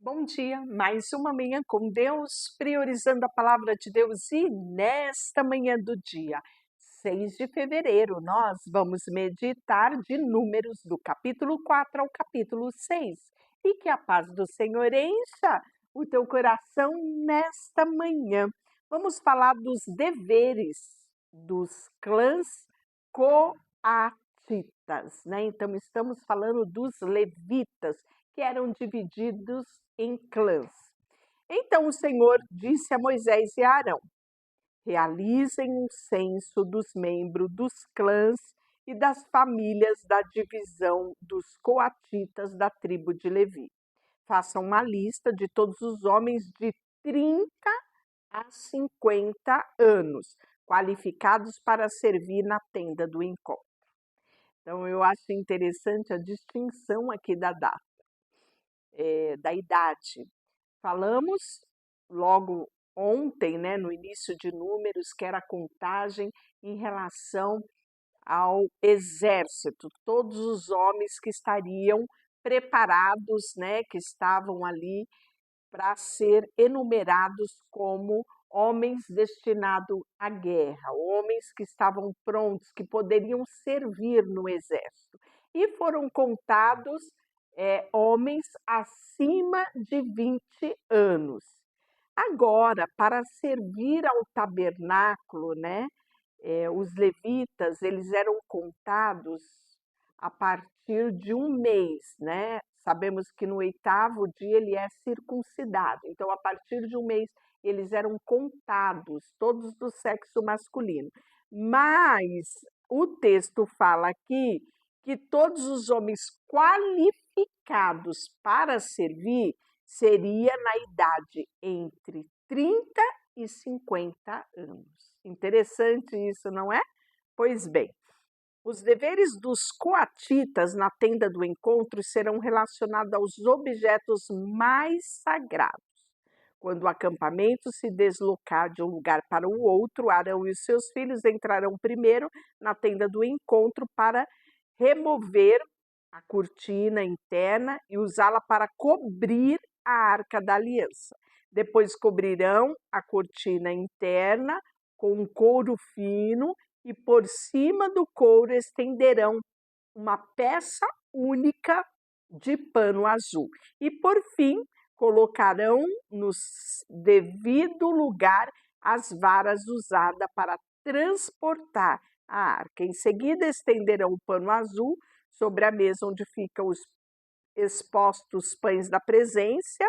Bom dia, mais uma manhã com Deus, priorizando a palavra de Deus e nesta manhã do dia 6 de fevereiro nós vamos meditar de Números do capítulo 4 ao capítulo 6 e que a paz do Senhor encha o teu coração nesta manhã. Vamos falar dos deveres dos clãs coatitas, né? Então estamos falando dos levitas que eram divididos em clãs. Então o Senhor disse a Moisés e a Arão: realizem um censo dos membros dos clãs e das famílias da divisão dos coatitas da tribo de Levi. Façam uma lista de todos os homens de 30 a 50 anos, qualificados para servir na tenda do encontro. Então eu acho interessante a distinção aqui da data, da idade. Falamos logo ontem, né, no início de Números, que era a contagem em relação ao exército, todos os homens que estariam preparados, né, que estavam ali para ser enumerados como homens destinados à guerra, homens que estavam prontos, que poderiam servir no exército. E foram contados homens acima de 20 anos. Agora, para servir ao tabernáculo, né, os levitas, eles eram contados a partir de um mês, né? Sabemos que no 8º dia ele é circuncidado, então a partir de um mês eles eram contados, todos do sexo masculino. Mas o texto fala aqui que todos os homens qualificados para servir seria na idade entre 30 e 50 anos. Interessante isso, não é? Pois bem, os deveres dos coatitas na tenda do encontro serão relacionados aos objetos mais sagrados. Quando o acampamento se deslocar de um lugar para o outro, Arão e os seus filhos entrarão primeiro na tenda do encontro para remover a cortina interna e usá-la para cobrir a arca da aliança. Depois cobrirão a cortina interna com um couro fino e por cima do couro estenderão uma peça única de pano azul. E por fim, colocarão no devido lugar as varas usadas para transportar a arca. Em seguida, estenderão o pano azul sobre a mesa onde ficam os expostos pães da presença,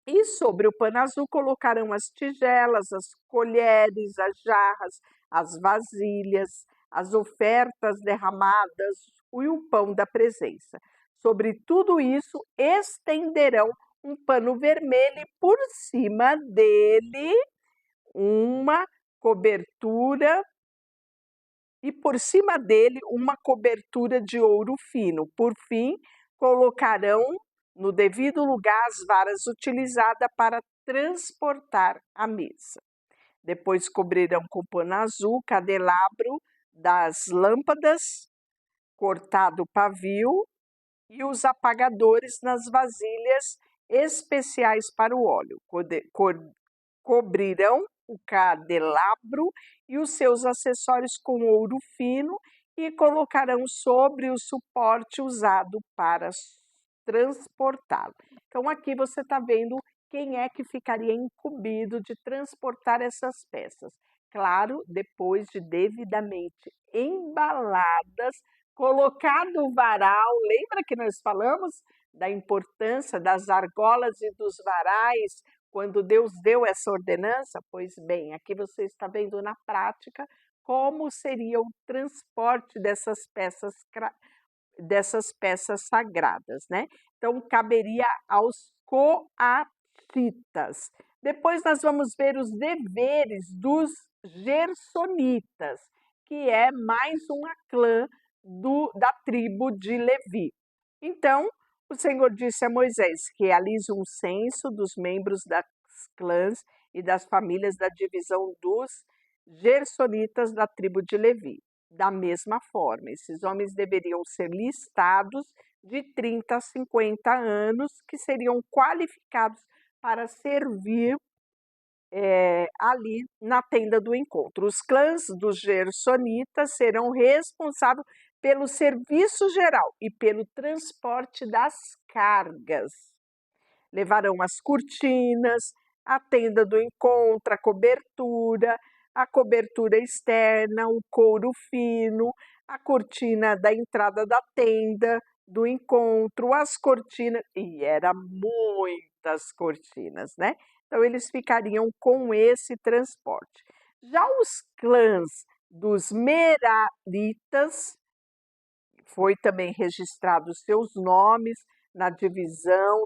e sobre o pano azul colocarão as tigelas, as colheres, as jarras, as vasilhas, as ofertas derramadas e o pão da presença. Sobre tudo isso estenderão um pano vermelho e por cima dele uma cobertura de ouro fino. Por fim, colocarão no devido lugar as varas utilizadas para transportar a mesa. Depois cobrirão com pano azul o candelabro das lâmpadas, cortado o pavio e os apagadores nas vasilhas especiais para o óleo. Cobrirão o candelabro e os seus acessórios com ouro fino e colocarão sobre o suporte usado para transportá-lo. Então aqui você está vendo quem é que ficaria incumbido de transportar essas peças. Claro, depois de devidamente embaladas, colocado o varal. Lembra que nós falamos da importância das argolas e dos varais quando Deus deu essa ordenança? Pois bem, aqui você está vendo na prática como seria o transporte dessas peças sagradas, né? Então, caberia aos coatitas. Depois nós vamos ver os deveres dos gersonitas, que é mais uma clã da tribo de Levi. Então, o Senhor disse a Moisés que realize um censo dos membros das clãs e das famílias da divisão dos gersonitas da tribo de Levi. Da mesma forma, esses homens deveriam ser listados de 30 a 50 anos, que seriam qualificados para servir ali na tenda do encontro. Os clãs dos gersonitas serão responsáveis pelo serviço geral e pelo transporte das cargas. Levarão as cortinas, a tenda do encontro, a cobertura externa, o couro fino, a cortina da entrada da tenda do encontro, as cortinas, e era muitas cortinas, né? Então eles ficariam com esse transporte. Já os clãs dos Meraritas, foi também registrado os seus nomes na divisão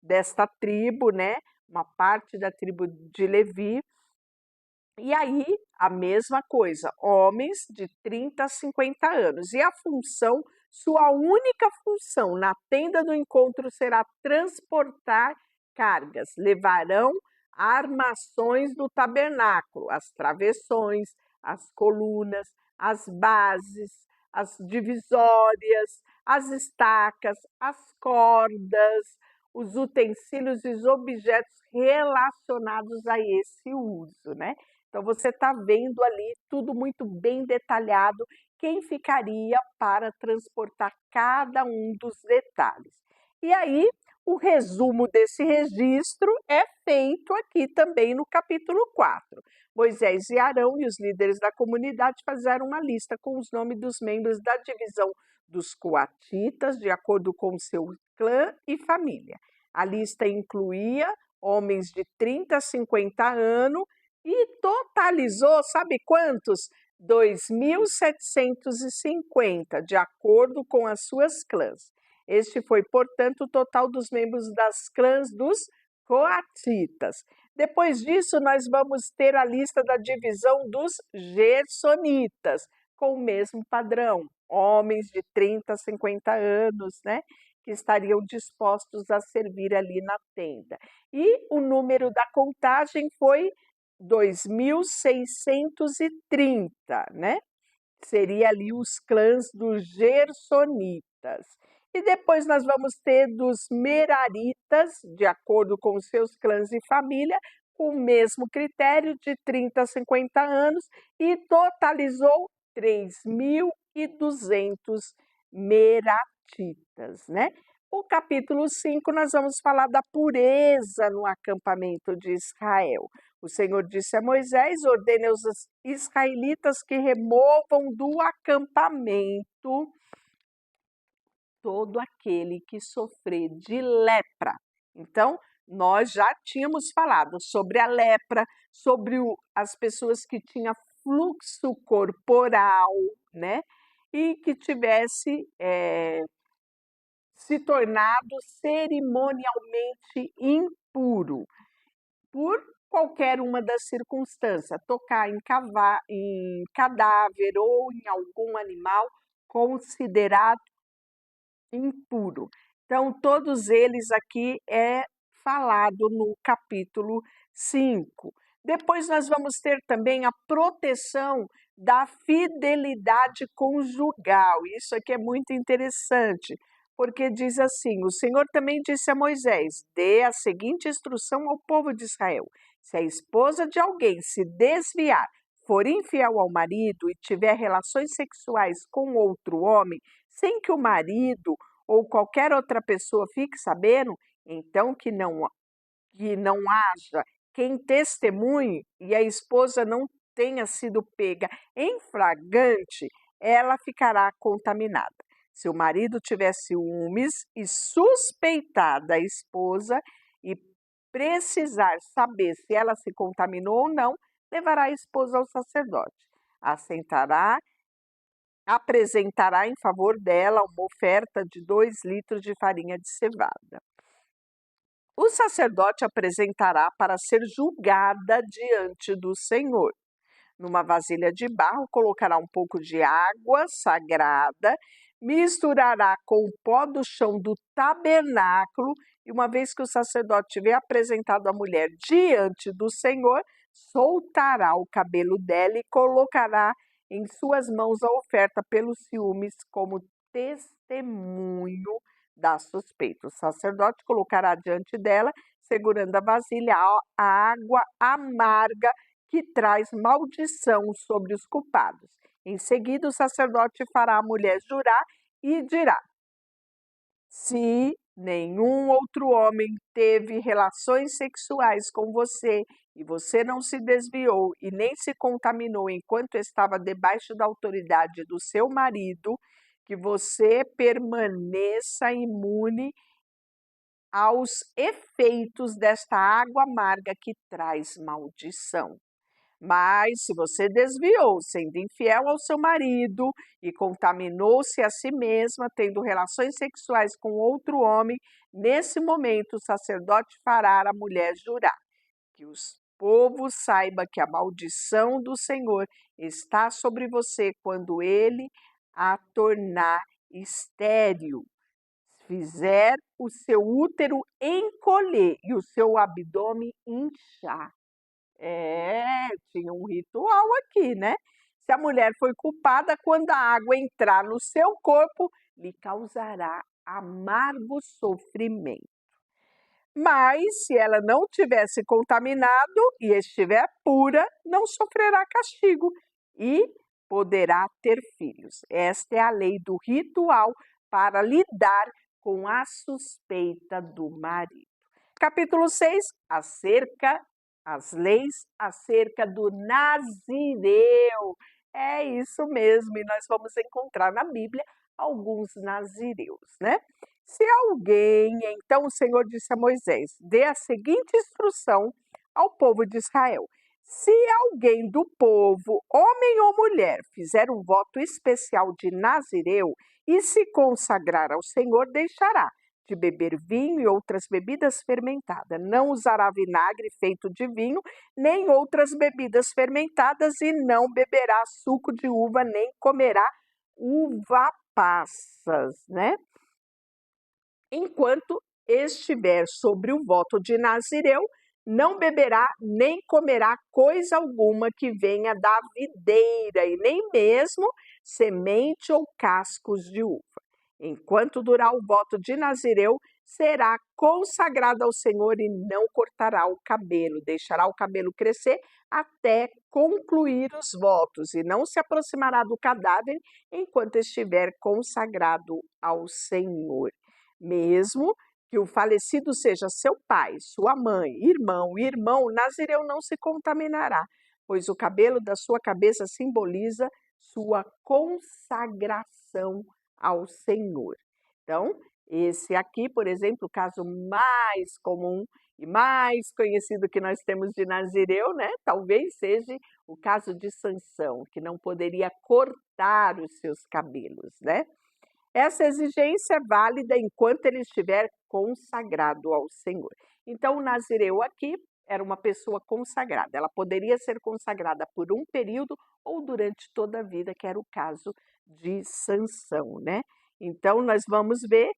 desta tribo, né? Uma parte da tribo de Levi. E aí, a mesma coisa, homens de 30 a 50 anos. E a função, sua única função na tenda do encontro será transportar cargas. Levarão armações do tabernáculo, as travessões, as colunas, as bases, as divisórias, as estacas, as cordas, os utensílios e os objetos relacionados a esse uso, né? Então, você está vendo ali tudo muito bem detalhado, quem ficaria para transportar cada um dos detalhes. E aí, o resumo desse registro é feito aqui também no capítulo 4. Moisés e Arão e os líderes da comunidade fizeram uma lista com os nomes dos membros da divisão dos coatitas, de acordo com seu clã e família. A lista incluía homens de 30 a 50 anos e totalizou, sabe quantos? 2.750, de acordo com as suas clãs. Este foi, portanto, o total dos membros das clãs dos coatitas. Depois disso, nós vamos ter a lista da divisão dos gersonitas, com o mesmo padrão, homens de 30 a 50 anos, né? Que estariam dispostos a servir ali na tenda. E o número da contagem foi 2.630, né? Seria ali os clãs dos gersonitas. E depois nós vamos ter dos meraritas, de acordo com os seus clãs e família, com o mesmo critério de 30 a 50 anos, e totalizou 3.200 meratitas, né? O capítulo 5, nós vamos falar da pureza no acampamento de Israel. O Senhor disse a Moisés: ordene aos israelitas que removam do acampamento todo aquele que sofrer de lepra. Então, nós já tínhamos falado sobre a lepra, sobre as pessoas que tinham fluxo corporal, né? E que tivesse se tornado cerimonialmente impuro por qualquer uma das circunstâncias, tocar em cadáver ou em algum animal considerado impuro. Então, todos eles aqui é falado no capítulo 5. Depois nós vamos ter também a proteção da fidelidade conjugal. Isso aqui é muito interessante, porque diz assim: o Senhor também disse a Moisés: dê a seguinte instrução ao povo de Israel: se a esposa de alguém se desviar, for infiel ao marido e tiver relações sexuais com outro homem, sem que o marido ou qualquer outra pessoa fique sabendo, então que não haja quem testemunhe e a esposa não tenha sido pega em flagrante, ela ficará contaminada. Se o marido tiver ciúmes e suspeitar da esposa e precisar saber se ela se contaminou ou não, levará a esposa ao sacerdote. Apresentará em favor dela uma oferta de 2 litros de farinha de cevada. O sacerdote apresentará para ser julgada diante do Senhor. Numa vasilha de barro, colocará um pouco de água sagrada, misturará com o pó do chão do tabernáculo, e uma vez que o sacerdote tiver apresentado a mulher diante do Senhor, soltará o cabelo dela e colocará em suas mãos a oferta pelos ciúmes como testemunho da suspeita. O sacerdote colocará diante dela, segurando a vasilha, a água amarga que traz maldição sobre os culpados. Em seguida, o sacerdote fará a mulher jurar e dirá: se nenhum outro homem teve relações sexuais com você e você não se desviou e nem se contaminou enquanto estava debaixo da autoridade do seu marido, que você permaneça imune aos efeitos desta água amarga que traz maldição. Mas se você desviou, sendo infiel ao seu marido e contaminou-se a si mesma, tendo relações sexuais com outro homem, nesse momento o sacerdote fará a mulher jurar que o povo saiba que a maldição do Senhor está sobre você quando ele a tornar estéril, fizer o seu útero encolher e o seu abdômen inchar. Tinha um ritual aqui, né? Se a mulher foi culpada, quando a água entrar no seu corpo, lhe causará amargo sofrimento. Mas se ela não tivesse contaminado e estiver pura, não sofrerá castigo e poderá ter filhos. Esta é a lei do ritual para lidar com a suspeita do marido. Capítulo 6, as leis acerca do nazireu. É isso mesmo, e nós vamos encontrar na Bíblia alguns nazireus, né? Se alguém, então o Senhor disse a Moisés, dê a seguinte instrução ao povo de Israel: se alguém do povo, homem ou mulher, fizer um voto especial de nazireu e se consagrar ao Senhor, deixará de beber vinho e outras bebidas fermentadas. Não usará vinagre feito de vinho, nem outras bebidas fermentadas, e não beberá suco de uva, nem comerá uva passas, né? Enquanto estiver sobre o voto de Nazireu, não beberá nem comerá coisa alguma que venha da videira, e nem mesmo semente ou cascos de uva. Enquanto durar o voto de Nazireu, será consagrado ao Senhor e não cortará o cabelo, deixará o cabelo crescer até concluir os votos, e não se aproximará do cadáver enquanto estiver consagrado ao Senhor. Mesmo que o falecido seja seu pai, sua mãe, irmão, o nazireu não se contaminará, pois o cabelo da sua cabeça simboliza sua consagração ao Senhor. Então, esse aqui, por exemplo, o caso mais comum e mais conhecido que nós temos de nazireu, né? Talvez seja o caso de Sansão, que não poderia cortar os seus cabelos, né? Essa exigência é válida enquanto ele estiver consagrado ao Senhor. Então, o nazireu aqui era uma pessoa consagrada. Ela poderia ser consagrada por um período ou durante toda a vida, que era o caso de Sansão, né? Então, nós vamos ver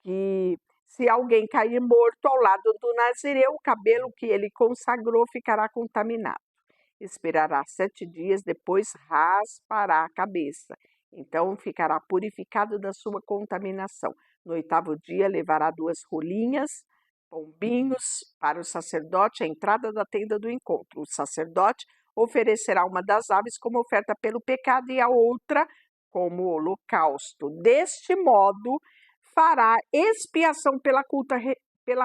que se alguém cair morto ao lado do nazireu, o cabelo que ele consagrou ficará contaminado. Esperará 7 dias, depois raspará a cabeça. Então ficará purificado da sua contaminação. No 8º dia levará 2 rolinhas, pombinhos, para o sacerdote à entrada da tenda do encontro. O sacerdote oferecerá uma das aves como oferta pelo pecado e a outra como holocausto. Deste modo, fará expiação pela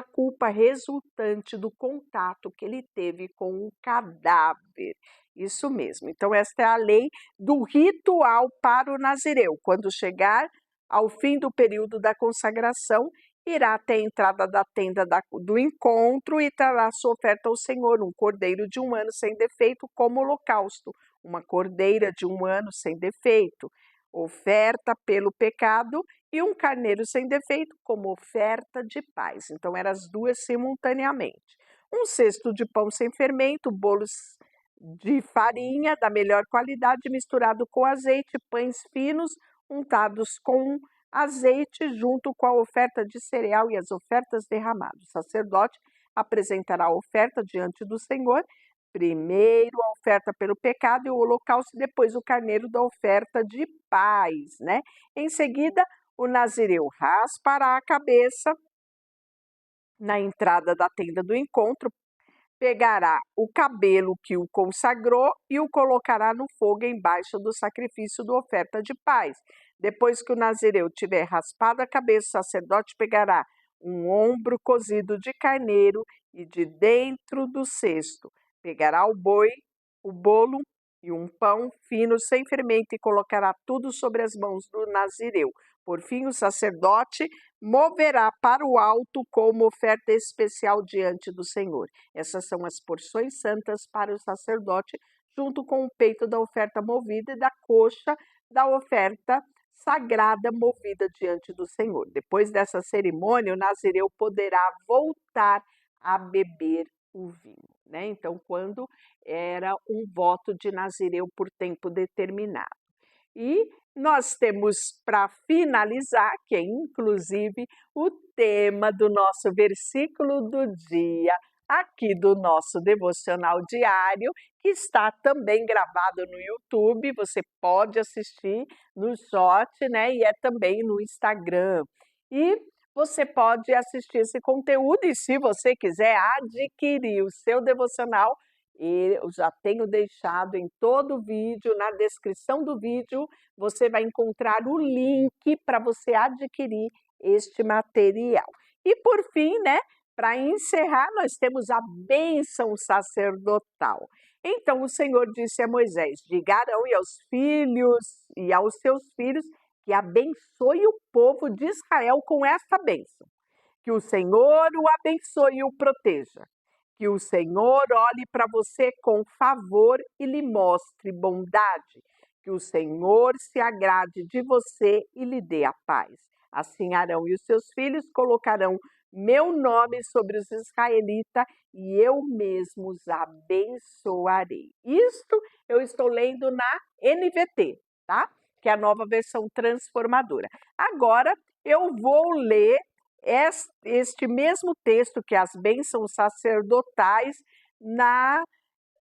culpa resultante do contato que ele teve com o cadáver. Isso mesmo. Então, esta é a lei do ritual para o nazireu. Quando chegar ao fim do período da consagração, irá até a entrada da tenda do encontro e trará sua oferta ao Senhor, um cordeiro de 1 ano sem defeito como holocausto, uma cordeira de 1 ano sem defeito, oferta pelo pecado, e um carneiro sem defeito como oferta de paz. Então, eram as duas simultaneamente. Um cesto de pão sem fermento, bolos de farinha da melhor qualidade misturado com azeite, pães finos untados com azeite junto com a oferta de cereal e as ofertas derramadas. O sacerdote apresentará a oferta diante do Senhor, primeiro a oferta pelo pecado e o holocausto, depois o carneiro da oferta de paz, né? Em seguida, o nazireu raspará a cabeça na entrada da tenda do encontro, pegará o cabelo que o consagrou e o colocará no fogo embaixo do sacrifício da oferta de paz. Depois que o nazireu tiver raspado a cabeça, o sacerdote pegará um ombro cozido de carneiro e de dentro do cesto pegará o boi, o bolo e um pão fino sem fermento e colocará tudo sobre as mãos do nazireu. Por fim, o sacerdote moverá para o alto como oferta especial diante do Senhor. Essas são as porções santas para o sacerdote, junto com o peito da oferta movida e da coxa da oferta sagrada movida diante do Senhor. Depois dessa cerimônia, o nazireu poderá voltar a beber o vinho, né? Então, quando era um voto de nazireu por tempo determinado. E nós temos para finalizar, que é inclusive o tema do nosso versículo do dia, aqui do nosso devocional diário, que está também gravado no YouTube, você pode assistir no short, né? E é também no Instagram. E você pode assistir esse conteúdo e, se você quiser adquirir o seu devocional, eu já tenho deixado em todo o vídeo, na descrição do vídeo, você vai encontrar o link para você adquirir este material. E por fim, né, para encerrar, nós temos a bênção sacerdotal. Então o Senhor disse a Moisés: diga a Arão e aos filhos e aos seus filhos que abençoe o povo de Israel com esta bênção. Que o Senhor o abençoe e o proteja. Que o Senhor olhe para você com favor e lhe mostre bondade. Que o Senhor se agrade de você e lhe dê a paz. Assim Arão e os seus filhos colocarão meu nome sobre os israelitas e eu mesmo os abençoarei. Isto eu estou lendo na NVT, tá? Que é a nova versão transformadora. Agora eu vou ler este mesmo texto, que é as bênçãos sacerdotais, na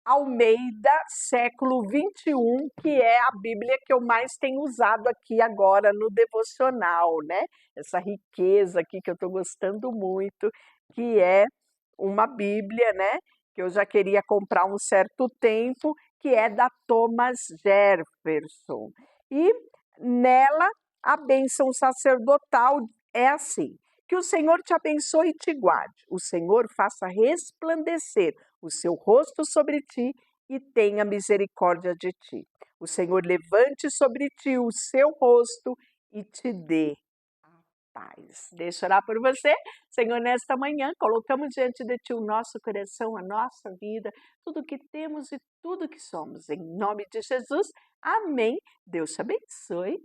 Almeida, século 21, que é a Bíblia que eu mais tenho usado aqui agora no devocional, né? Essa riqueza aqui que eu estou gostando muito, que é uma Bíblia, né? Que eu já queria comprar há um certo tempo, que é da Thomas Jefferson. E nela, a bênção sacerdotal é assim: que o Senhor te abençoe e te guarde, o Senhor faça resplandecer o seu rosto sobre ti e tenha misericórdia de ti. O Senhor levante sobre ti o seu rosto e te dê paz. Deixa eu orar por você. Senhor, nesta manhã, colocamos diante de ti o nosso coração, a nossa vida, tudo que temos e tudo que somos. Em nome de Jesus, amém. Deus te abençoe.